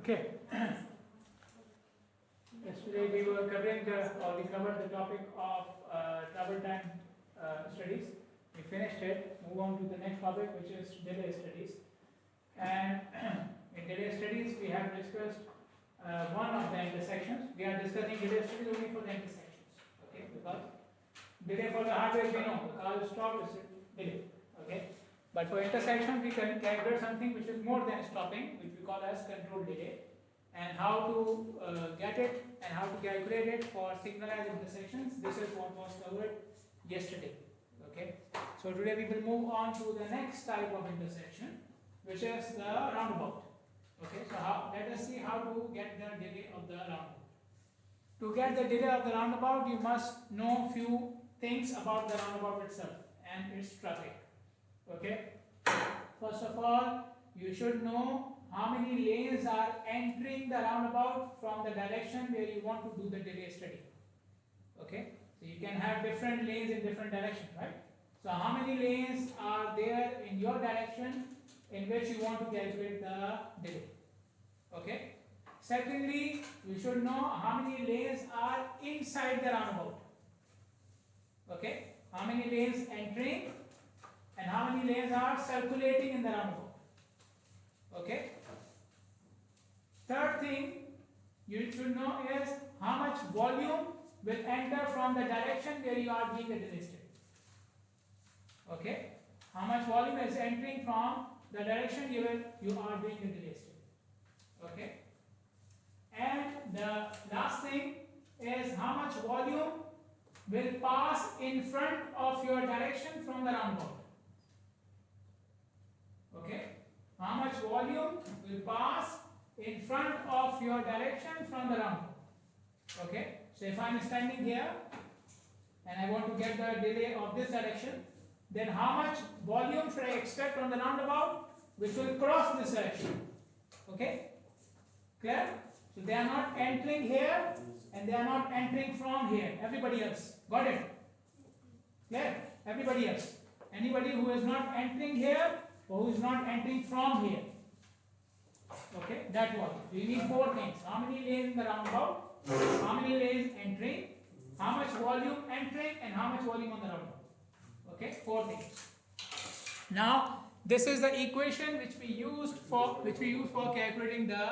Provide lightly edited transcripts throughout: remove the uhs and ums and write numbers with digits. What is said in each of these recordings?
Okay. Yesterday we were covering we covered the topic of travel time studies. We finished it. Move on to the next topic, which is delay studies. And in delay studies, we have discussed one of the intersections. We are discussing delay studies only for the intersections. Okay, because delay for the hardware, we know the car is stopped, is delay. Okay, but for intersections, we can calculate something which is more than stopping, which we call as control delay. And how to get it and how to calculate it for signalized intersections. This is what was covered yesterday. Okay. So today we will move on to the next type of intersection, which is the roundabout. Okay. So let us see how to get the delay of the roundabout. To get the delay of the roundabout, you must know few things about the roundabout itself and its traffic. Okay. First of all, you should know how many lanes are entering the roundabout from the direction where you want to do the delay study. Okay, so you can have different lanes in different directions, right? So how many lanes are there in your direction in which you want to calculate the delay? Okay. Secondly, you should know how many lanes are inside the roundabout. Okay, how many lanes entering and how many lanes are circulating in the roundabout. Okay. Third thing you should know is how much volume will enter from the direction where you are doing the delay study. Okay. How much volume is entering from the direction you are doing the delay study. Okay. And the last thing is how much volume will pass in front of your direction from the roundabout. Okay. How much volume will pass in front of your direction from the roundabout. Okay. So if I am standing here and I want to get the delay of this direction, then how much volume should I expect from the roundabout which will cross this direction? Okay. Clear? So they are not entering here and they are not entering from here. Everybody else. Got it? Clear? Everybody else. Anybody who is not entering here or who is not entering from here. Okay, that was. We need four things. How many lanes in the roundabout? How many lanes entering? How much volume entering and how much volume on the roundabout? Okay, four things. Now, this is the equation which we use for calculating the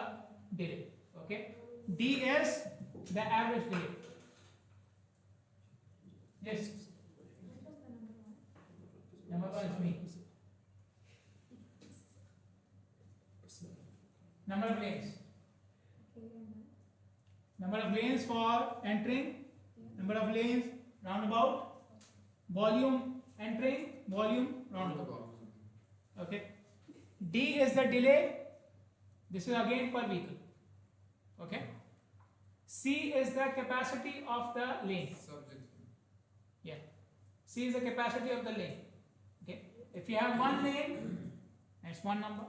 delay. Okay, D is the average delay. Yes. Number one is me. Number of lanes. Number of lanes for entering. Number of lanes roundabout. Volume entering. Volume roundabout. Okay. D is the delay. This is again per vehicle. Okay. C is the capacity of the lane. Yeah. C is the capacity of the lane. Okay. If you have one lane, that's one number.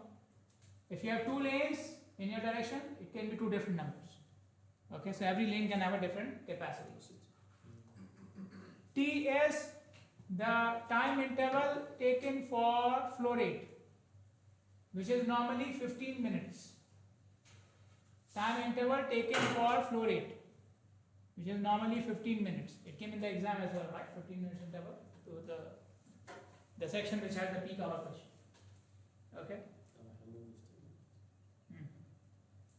If you have two lanes in your direction, it can be two different numbers. Okay, so every lane can have a different capacity. T is the time interval taken for flow rate, which is normally 15 minutes. Time interval taken for flow rate, which is normally 15 minutes. It came in the exam as well, right? 15 minutes interval to the section which has the peak hour question. Okay.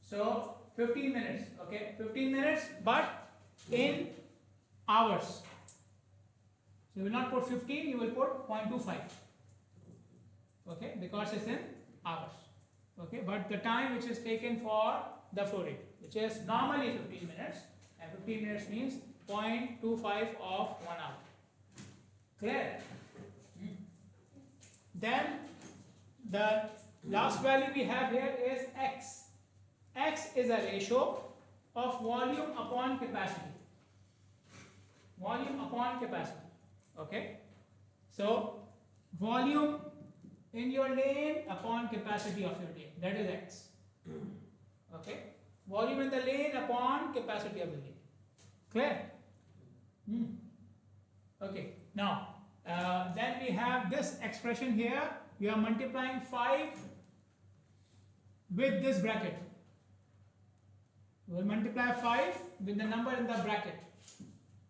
So 15 minutes, okay, 15 minutes, but in hours. So you will not put 15, you will put 0.25, okay, because it's in hours, okay, but the time which is taken for the flow rate, which is normally 15 minutes, and 15 minutes means 0.25 of 1 hour. Clear? Then the last value we have here is X. X is a ratio of volume upon capacity. Volume upon capacity. Okay. So volume in your lane upon capacity of your lane. That is X. Okay. Volume in the lane upon capacity of the lane. Clear? Okay. Now, then we have this expression here. You are multiplying 5 with this bracket. We will multiply 5 with the number in the bracket.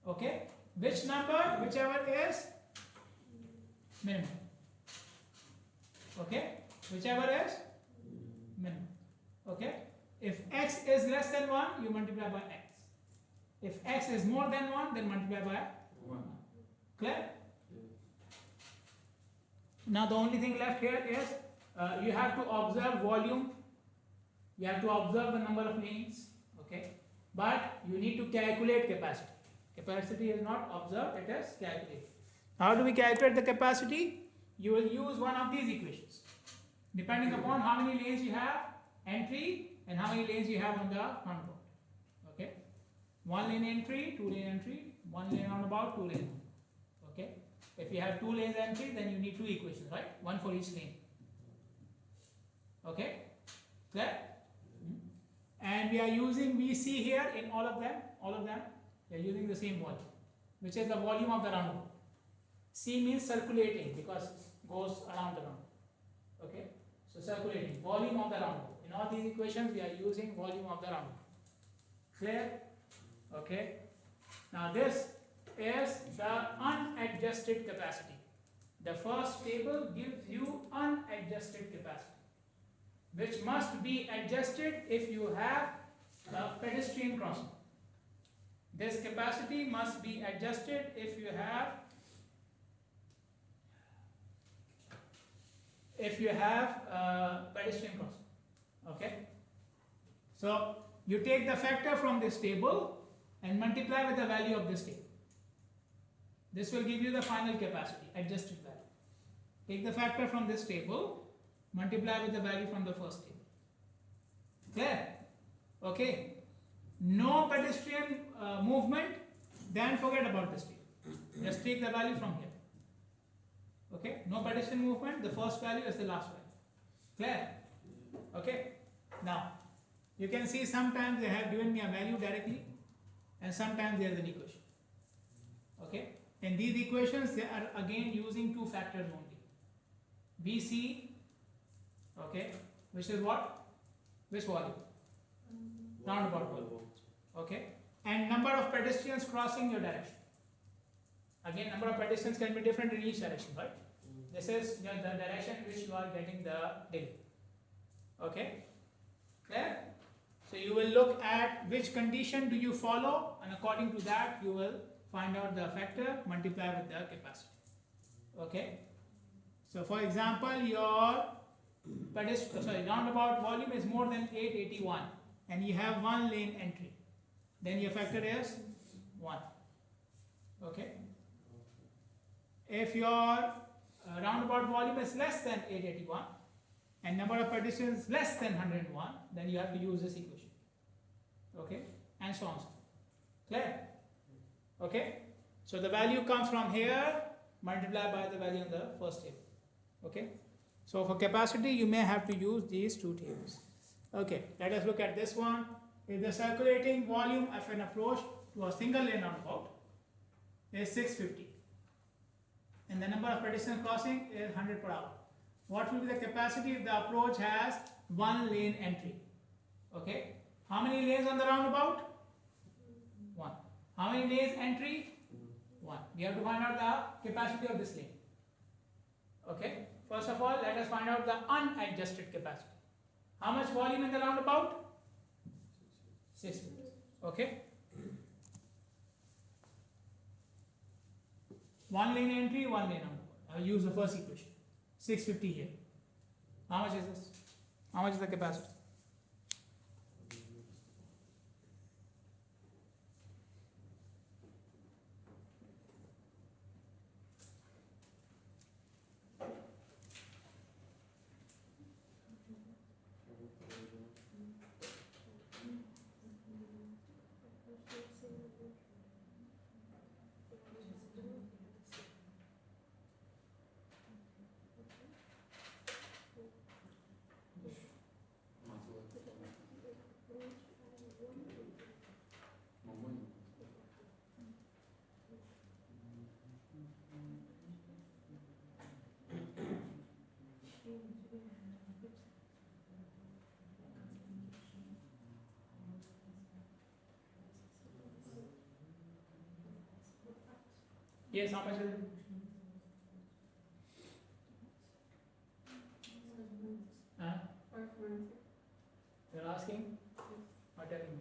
Okay? Which number? Whichever is minimum. Okay? Whichever is minimum. Okay? If x is less than 1, you multiply by x. If x is more than 1, then multiply by 1. Clear? Now the only thing left here is you have to observe volume. You have to observe the number of lanes. Okay? But you need to calculate capacity. Capacity is not observed, it is calculated. How do we calculate the capacity? You will use one of these equations. Depending upon how many lanes you have, entry, and how many lanes you have on the roundabout. Okay? 1 lane entry, 2 lane entry, 1 lane roundabout, 2 lane. Okay? If you have 2 lanes entry, then you need 2 equations, right? One for each lane. Okay? Clear? And we are using VC here in all of them. We are using the same volume, which is the volume of the roundabout. C means circulating because it goes around the roundabout. Okay? So circulating, volume of the roundabout. In all these equations, we are using volume of the roundabout. Clear? Okay? Now this is the unadjusted capacity. The first table gives you unadjusted capacity, which must be adjusted if you have a pedestrian crossing. This capacity must be adjusted if you have pedestrian crossing. Okay? So you take the factor from this table and multiply with the value of this table. This will give you the final capacity, adjusted value. Take the factor from this table, multiply with the value from the first table. Clear? Okay. No pedestrian movement, then forget about this table. Just take the value from here. Okay? No pedestrian movement, the first value is the last value. Clear? Okay? Now, you can see sometimes they have given me a value directly and sometimes there is an equation. Okay? In these equations, they are again using 2 factors only. VC, okay, which is what? Which volume? Roundabout volume. Okay? And number of pedestrians crossing your direction. Again, number of pedestrians can be different in each direction, right? This is the direction in which you are getting the delay. Okay? Clear? So you will look at which condition do you follow, and according to that you will find out the factor, multiply with the capacity. Okay? So for example, your roundabout volume is more than 881 and you have 1 lane entry. Then your factor is 1. Okay? If your roundabout volume is less than 881 and number of pedestrians less than 101, then you have to use this equation. Okay? And so on. Clear? Okay? So the value comes from here, multiplied by the value in the first table. Okay? So for capacity, you may have to use these 2 tables. Okay, let us look at this one. If the circulating volume of an approach to a single lane roundabout is 650 and the number of pedestrian crossing is 100 per hour, what will be the capacity if the approach has 1 lane entry? Okay, how many lanes on the roundabout? 1. How many lanes entry? 1. We have to find out the capacity of this lane. Okay, first of all, let us find out the unadjusted capacity. How much volume in the roundabout? 650. Okay. 1 lane entry, 1 lane roundabout. I will use the first equation. 650 here. How much is this? How much is the capacity? Yes, how much is it? Huh? You're asking or telling me?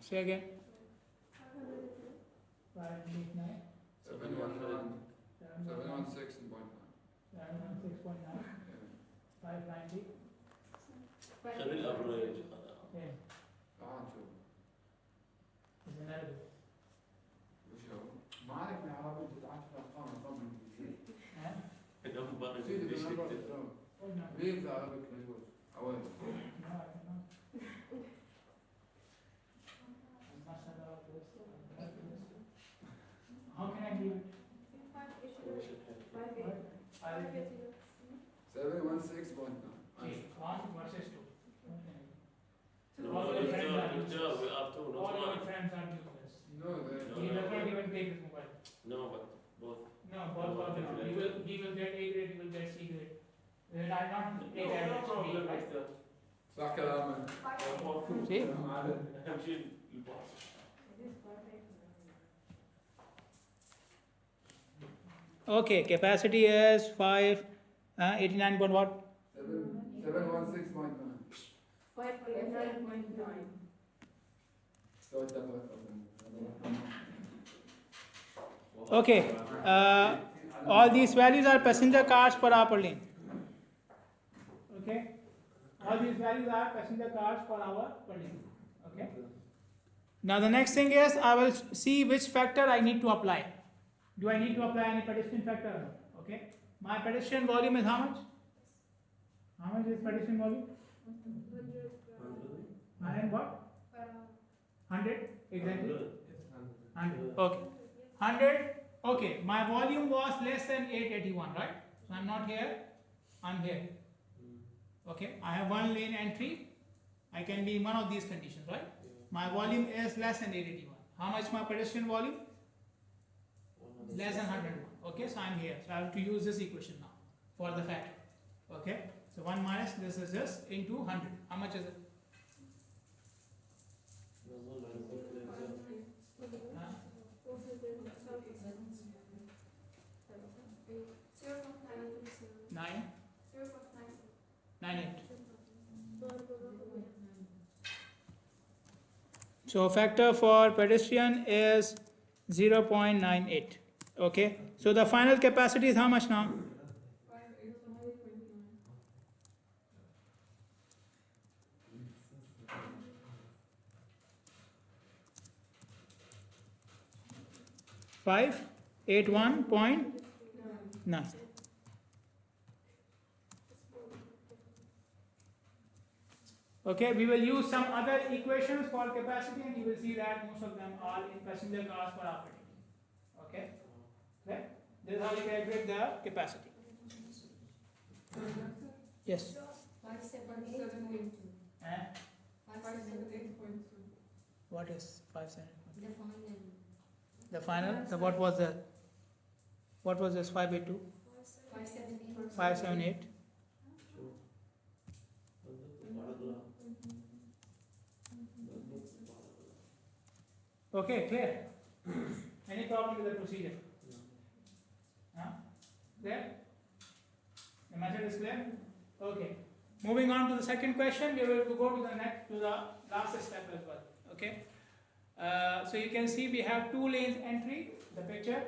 Say again. 589. 716.9. 590. خلي الافريج Yeah. Is another. ما عليك من عربي تتعرف الارقام Huh? انهم برا سيدي ليش بالنمبر يكتب Oh, no. read the Arabic language اوين No, I cannot. I must have all this. How can I give it? What? 716.9 Okay, 1 versus 2. Okay. No, All your friends are we useless. are two, All your not friends are useless. no they He does not even take his mobile. no, but both. No, both of them. He will get A grade, he will get C grade. Then I not take average B, right? صح كلامك See? اهم شيء الباص. Okay, capacity is 89 point what? 716.9 589.9. so اتفقت Okay, all these values are passenger cars per hour per lane. Okay, all these values are passenger cars per hour per lane. Okay. Now the next thing is I will see which factor I need to apply. Do I need to apply any pedestrian factor or not? Okay. My pedestrian volume is how much? How much is pedestrian volume? 100 what? 100 exactly. 100. Okay. 100. Okay. My volume was less than 881, right? So I'm not here. I'm here. Okay. I have one lane entry. I can be in one of these conditions, right? My volume is less than 881. How much my pedestrian volume? Less than 101. Okay, so I'm here. So I have to use this equation now for the factor. Okay, so 1 minus this is just into 100. How much is it? Huh? 9? 98. So factor for pedestrian is 0.98. Okay, so the final capacity is how much now? 581.9. Okay, we will use some other equations for capacity and you will see that most of them are in passenger cars per hour. Okay, okay? This is how you calculate the capacity. Yes. 578.2. Eh? 578.2. What is 578? The final. The final? The what was that? What was this 582? 578. 578? Okay, clear? Any problem with the procedure? Huh? Clear? The method is clear? Okay. Moving on to the second question, we will go to the last step as well. Okay. So you can see we have 2 lanes entry, the picture,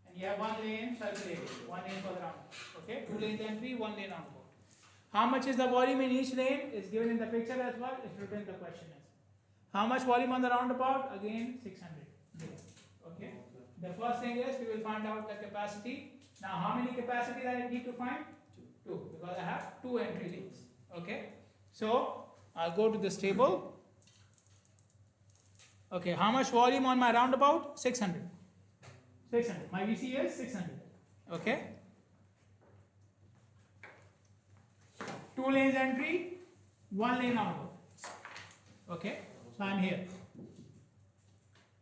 and you have 1 lane circulating, 1 lane for the roundabout. Okay, 2 lanes entry, 1 lane roundabout. How much is the volume in each lane is given in the picture as well. It's written in the question as. How much volume on the roundabout? Again 600. Okay. The first thing is we will find out the capacity. Now how many capacity that I need to find? 2, because I have 2 entry lanes. Okay, so I'll go to this table. Okay, how much volume on my roundabout? 600. 600. My VC is 600. Okay. 2 lanes entry, 1 lane roundabout. Okay, so I'm here.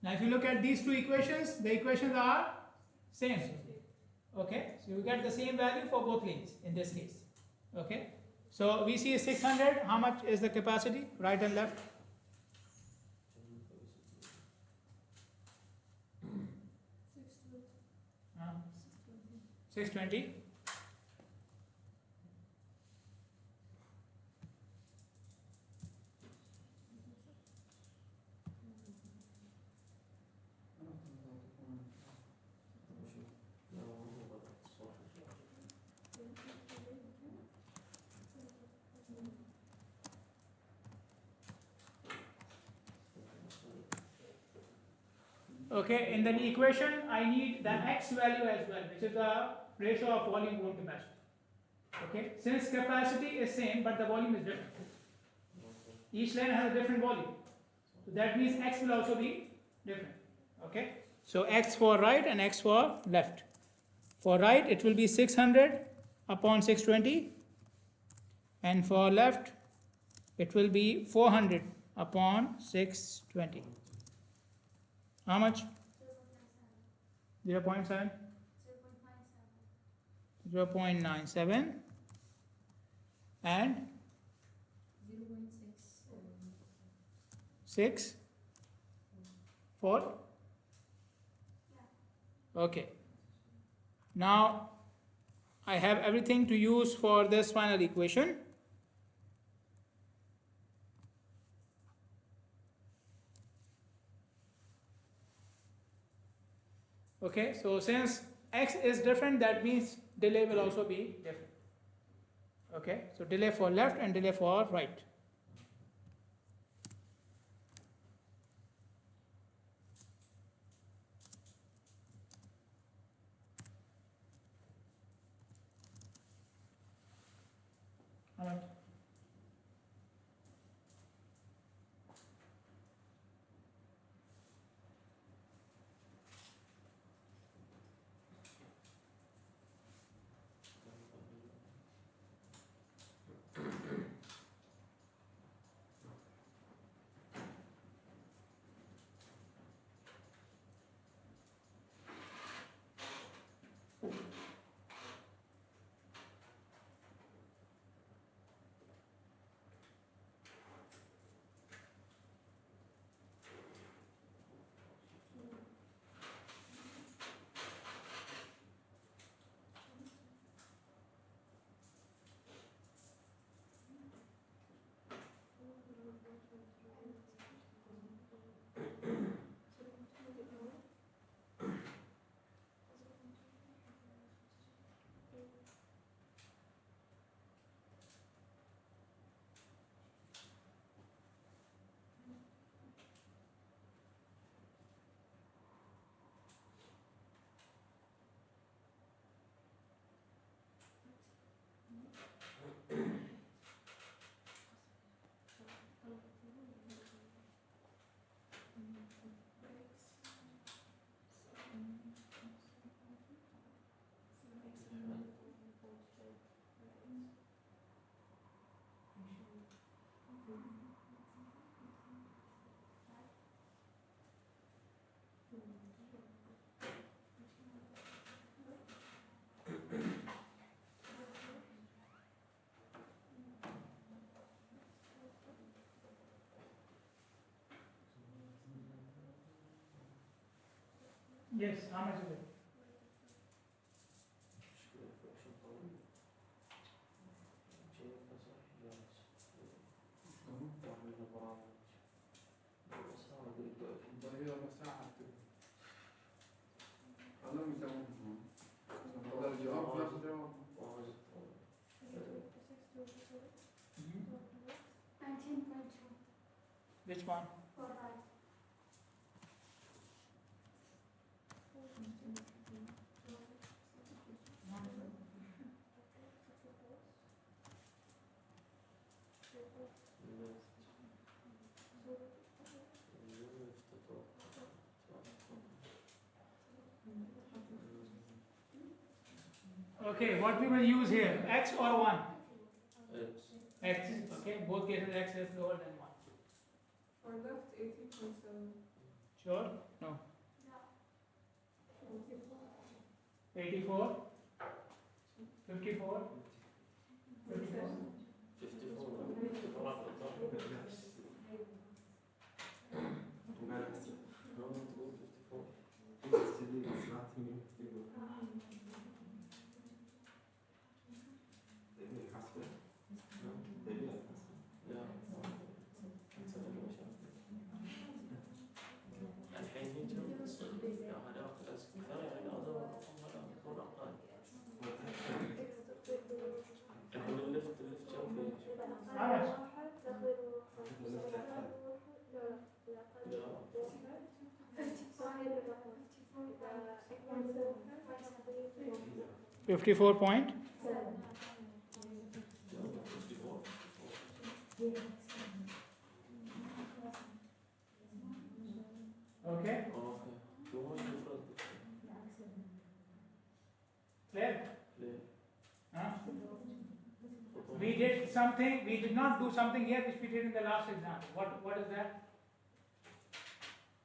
Now if you look at these two equations, the equations are same. Okay, so you get the same value for both lanes in this case. Okay, so VC is 600. How much is the capacity, right and left? 620. Okay, in the equation, I need the x value as well, which is the ratio of volume over capacity. Okay, since capacity is same, but the volume is different. Each lane has a different volume. So that means x will also be different. Okay, so x for right and x for left. For right, it will be 600 upon 620. And for left, it will be 400 upon 620. How much? 0.7? 0.97 and 6 4. Okay, now I have everything to use for this final equation. Okay, so since x is different, that means delay will also be different. Okay, so delay for left and delay for right. All right. Yes, how much is it? ضريبة مساحة كده. خلهم يسوون. هذا الجواب نفس الجواب. Which one? Okay, what we will use here, x or 1? X. X, okay, both cases x is lower than 1. For left, 80.7. Sure? No. 84, 54, 54. 54 point? Okay. Clear? Huh? We did something, we did not do something here which we did in the last example. What is that?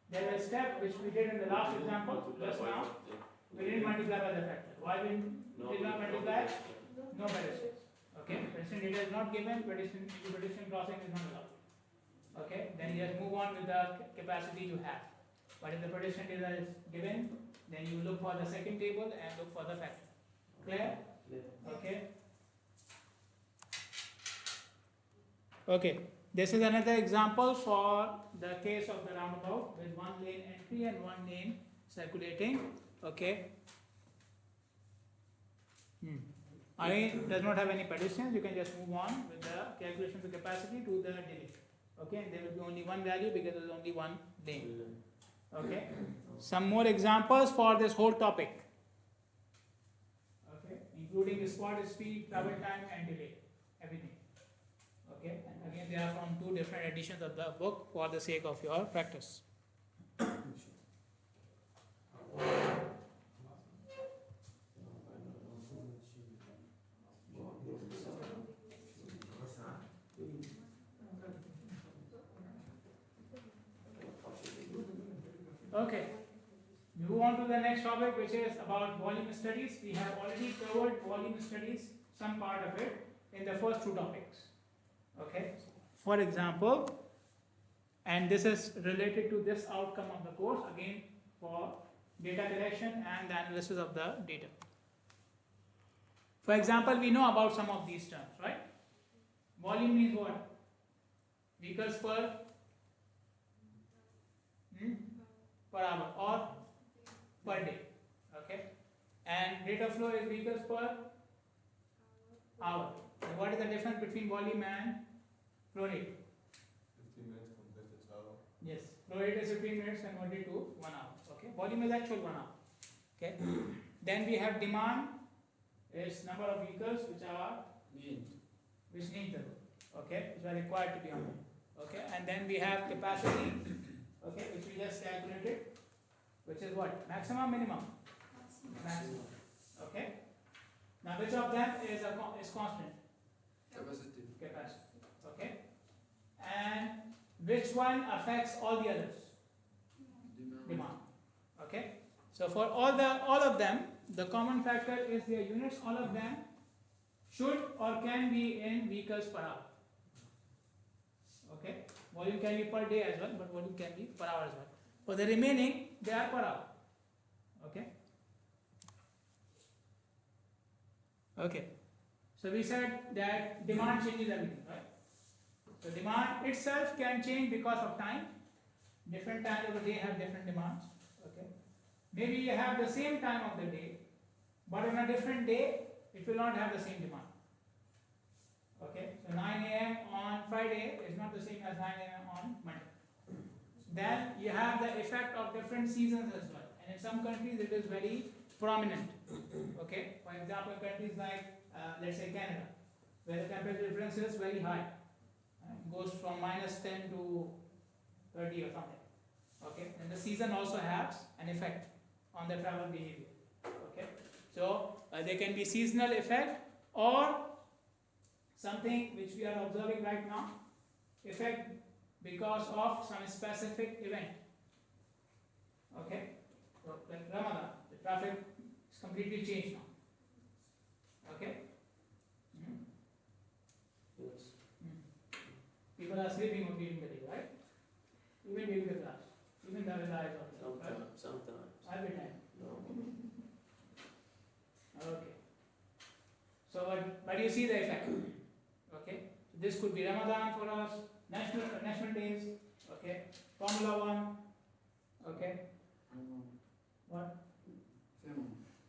There is a step which we did in the last example just now. We didn't multiply by the factor. Why we did not multiply? No partition. Okay, partition data is not given, partition crossing is not allowed. Okay, then you just move on with the capacity you have. But if the partition data is given, then you look for the second table and look for the factor. Clear? Okay. Okay, this is another example for the case of the roundabout with one lane entry and one lane circulating. Okay. Again, does not have any partitions. You can just move on with the calculation of the capacity to the delay. Okay, there will be only one value because there is only one lane. Okay, some more examples for this whole topic. Okay, including spot speed, travel time, and delay, everything. Okay, and again, they are from two different editions of the book for the sake of your practice. Okay, move on to the next topic, which is about volume studies. We have already covered volume studies, some part of it, in the first two topics. Okay, for example, and this is related to this outcome of the course, again for data collection and the analysis of the data. For example, we know about some of these terms, right? Volume means what? Vehicles per hour or per day. Okay, and rate of flow is vehicles per hour. So what is the difference between volume and flow rate? 15 minutes compared to 12. Yes, flow rate is 15 minutes converted to 1 hour. Okay, volume is actual 1 hour. Okay, then we have demand is number of vehicles which need the road. Okay, which are required to be on road. Okay, and then we have capacity. Okay, which we just calculated, which is what? Maximum, minimum? Maximum. Okay. Now, which of them is constant? Capacity. Capacity. Okay. And which one affects all the others? Demand. Okay. So for all of them, the common factor is their units. All of them should or can be in vehicles per hour. Okay. Volume can be per day as well, but volume can be per hour as well. For the remaining, they are per hour. Okay. Okay. So we said that demand changes everything, right? So demand itself can change because of time. Different times of the day have different demands. Okay. Maybe you have the same time of the day, but on a different day, it will not have the same demand. Okay, so 9 a.m. on Friday is not the same as 9 a.m. on Monday. Then you have the effect of different seasons as well. And in some countries it is very prominent. Okay, for example, countries like, let's say Canada, where the temperature difference is very high. Goes from -10 to 30 or something. Okay, and the season also has an effect on the travel behavior. Okay, so there can be seasonal effect or something which we are observing right now, effect because of some specific event. Okay, so like Ramadan, the traffic is completely changed now. Okay. Yes. People are sleeping during the day, right? Even during the class, even the eyes also, right? Sometimes. Every time. No. Okay. So, but you see the effect. Okay. This could be Ramadan for us, national days. Okay. Formula One. Okay. What?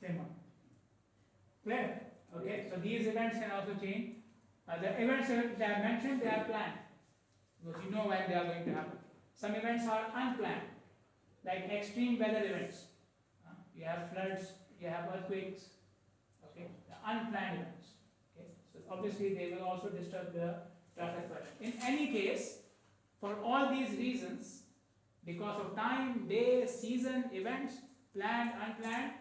Same one. Clear? Okay. So these events can also change. The events that I mentioned, they are planned because you know when they are going to happen. Some events are unplanned, like extreme weather events. You have floods, you have earthquakes. Okay, the unplanned events. Okay, so obviously they will also disturb the traffic pattern. In any case, for all these reasons, because of time, day, season, events, planned, unplanned,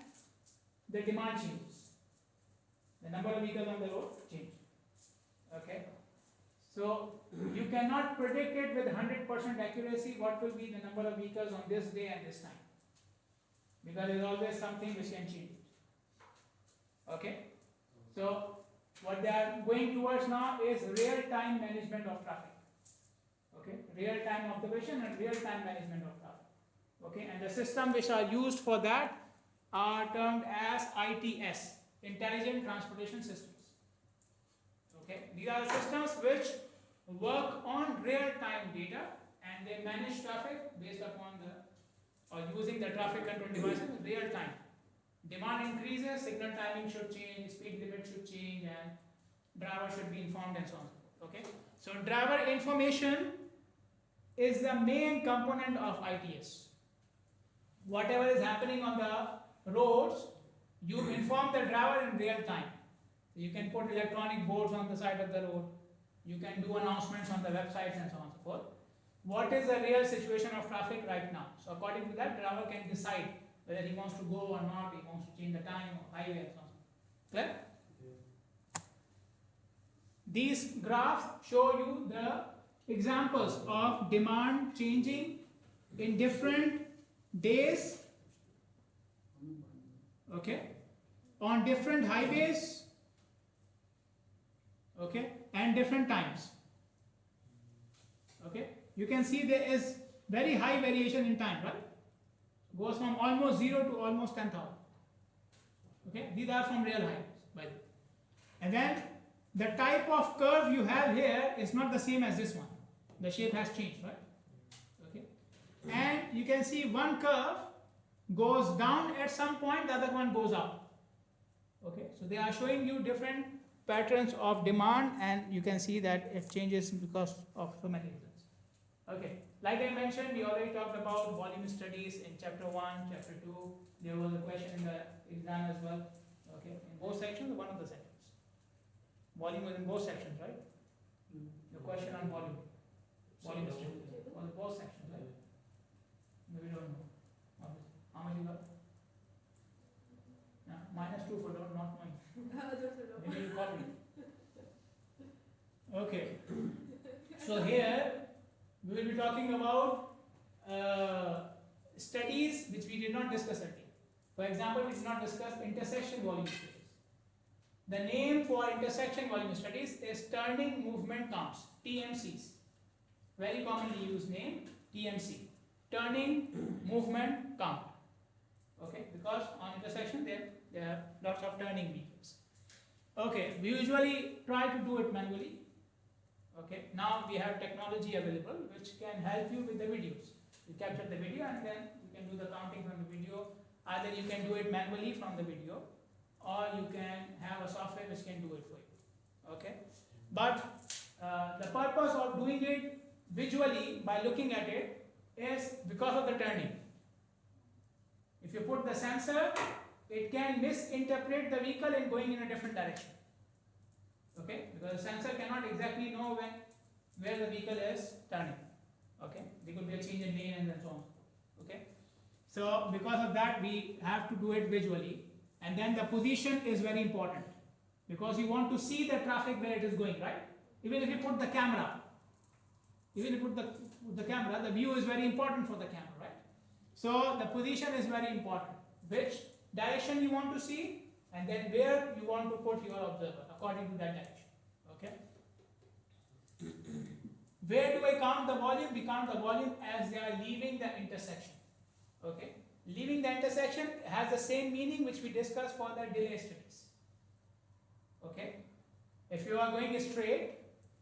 the demand changes. The number of vehicles on the road change. Okay, so you cannot predict it with 100% accuracy what will be the number of vehicles on this day and this time, because there is always something which can change. Okay, so what they are going towards now is real-time management of traffic. Okay, real-time observation and real-time management of traffic. Okay, and the system which are used for that are termed as ITS, Intelligent Transportation Systems. Okay, these are the systems which work on real-time data and they manage traffic based upon the or using the traffic control devices in real time. Demand increases, signal timing should change, speed limit should change, and driver should be informed and so on. Okay, so driver information is the main component of ITS. Whatever is happening on the roads, you inform the driver in real time. You can put electronic boards on the side of the road. You can do announcements on the websites and so on and so forth. What is the real situation of traffic right now? So according to that, driver can decide whether he wants to go or not, he wants to change the time or highway and so on. Clear? Yeah. These graphs show you the examples of demand changing in different days, okay, on different highways, okay, and different times. Okay, you can see there is very high variation in time, right? Goes from almost 0 to almost 10,000. Okay, these are from real highways, by the way. And then the type of curve you have here is not the same as this one. The shape has changed, right? Okay, and you can see one curve goes down at some point, the other one goes up. Okay, so they are showing you different patterns of demand, and you can see that it changes because of so many reasons. Okay, like I mentioned, we already talked about volume studies in chapter 1, chapter 2. There was a question in the exam as well. Okay, in both sections, one of the sections. Volume was in both sections, right? The question on volume. Volume studies was both sections, right? No, we don't know. How much you got? No, -2 for not knowing. Maybe you copied. Okay. So here we will be talking about studies which we did not discuss earlier. For example, we did not discuss intersection volume studies. The name for intersection volume studies is turning movement counts, TMCs. Very commonly used name, TMC. Turning movement count. Okay, because on intersection there are lots of turning vehicles. Okay, we usually try to do it manually. Okay, now we have technology available which can help you with the videos. You capture the video and then you can do the counting from the video. Either you can do it manually from the video, or you can have a software which can do it for you. Okay, but the purpose of doing it visually by looking at it is because of the turning. If you put the sensor, it can misinterpret the vehicle in going in a different direction. Okay, because the sensor cannot exactly know when where the vehicle is turning. Okay, there could be a change in lane and so on. Okay, so because of that we have to do it visually, and then the position is very important because you want to see the traffic where it is going, right? Even if you put the camera, the view is very important for the camera, right? So the position is very important. Which direction you want to see, and then where you want to put your observer according to that direction. Okay. Where do I count the volume? We count the volume as they are leaving the intersection. Okay. Leaving the intersection has the same meaning which we discussed for the delay studies. Okay. If you are going straight,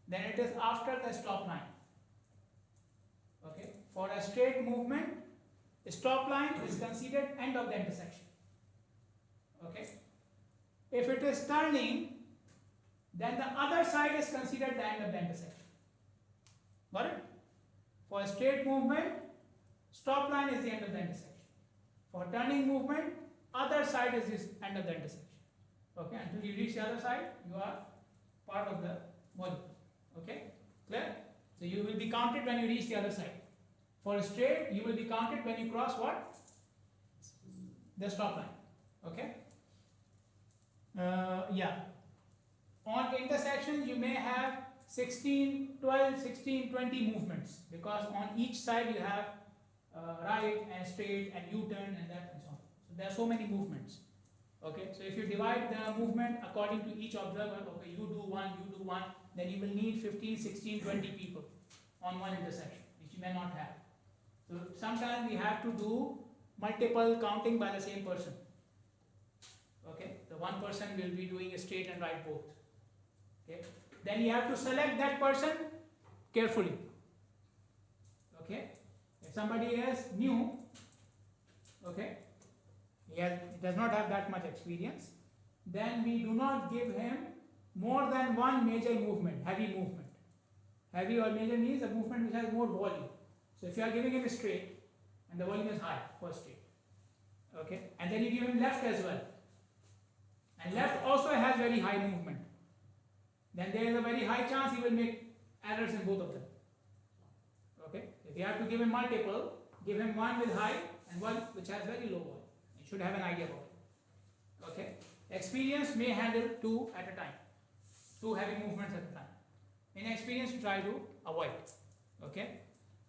then it is after the stop line. Okay. For a straight movement, stop line is considered end of the intersection. Okay. If it is turning, then the other side is considered the end of the intersection. Got it? For a straight movement, stop line is the end of the intersection. For turning movement, other side is this end of the intersection. Okay, until you reach the other side, you are part of the volume. Okay, clear? So you will be counted when you reach the other side. For a straight, you will be counted when you cross what? The stop line. Okay. Yeah. On intersections, you may have 16, 12, 16, 20 movements because on each side you have right and straight and U-turn and that and so on. So there are so many movements. Okay, so if you divide the movement according to each observer, okay, you do one, then you will need 15, 16, 20 people on one intersection, which you may not have. So sometimes we have to do multiple counting by the same person. Okay, the one person will be doing a straight and right both. Okay, then you have to select that person carefully. Okay, if somebody is new, okay, he does not have that much experience, then we do not give him more than one major movement, heavy movement. Heavy or major means a movement which has more volume. So if you are giving him a straight and the volume is high for straight, okay, and then you give him left as well, and left also has very high movement, then there is a very high chance he will make errors in both of them. Okay, if you have to give him multiple, give him one with high and one which has very low volume. You should have an idea about it. Okay, experience may handle two at a time, two heavy movements at a time. Inexperience try to avoid. Okay,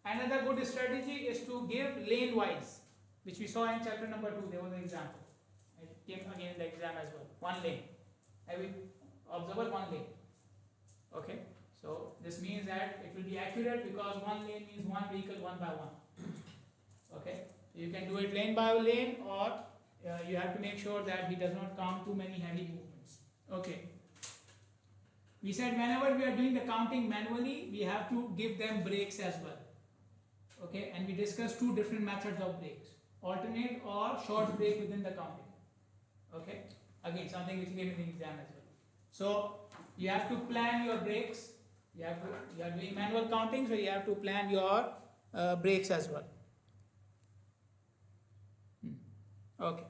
another good strategy is to give lane wise, which we saw in chapter number 2. There was an example. It came again in the exam as well. One lane. Every observer one lane. Okay, so this means that it will be accurate because one lane means one vehicle one by one. Okay, so you can do it lane by lane, or you have to make sure that he does not count too many heavy movements. Okay. We said whenever we are doing the counting manually, we have to give them breaks as well. Okay, and we discussed two different methods of breaks: alternate or short break within the counting. Okay, again something which came in the exam as well. So you have to plan your breaks. You are doing manual counting, so you have to plan your breaks as well. Okay.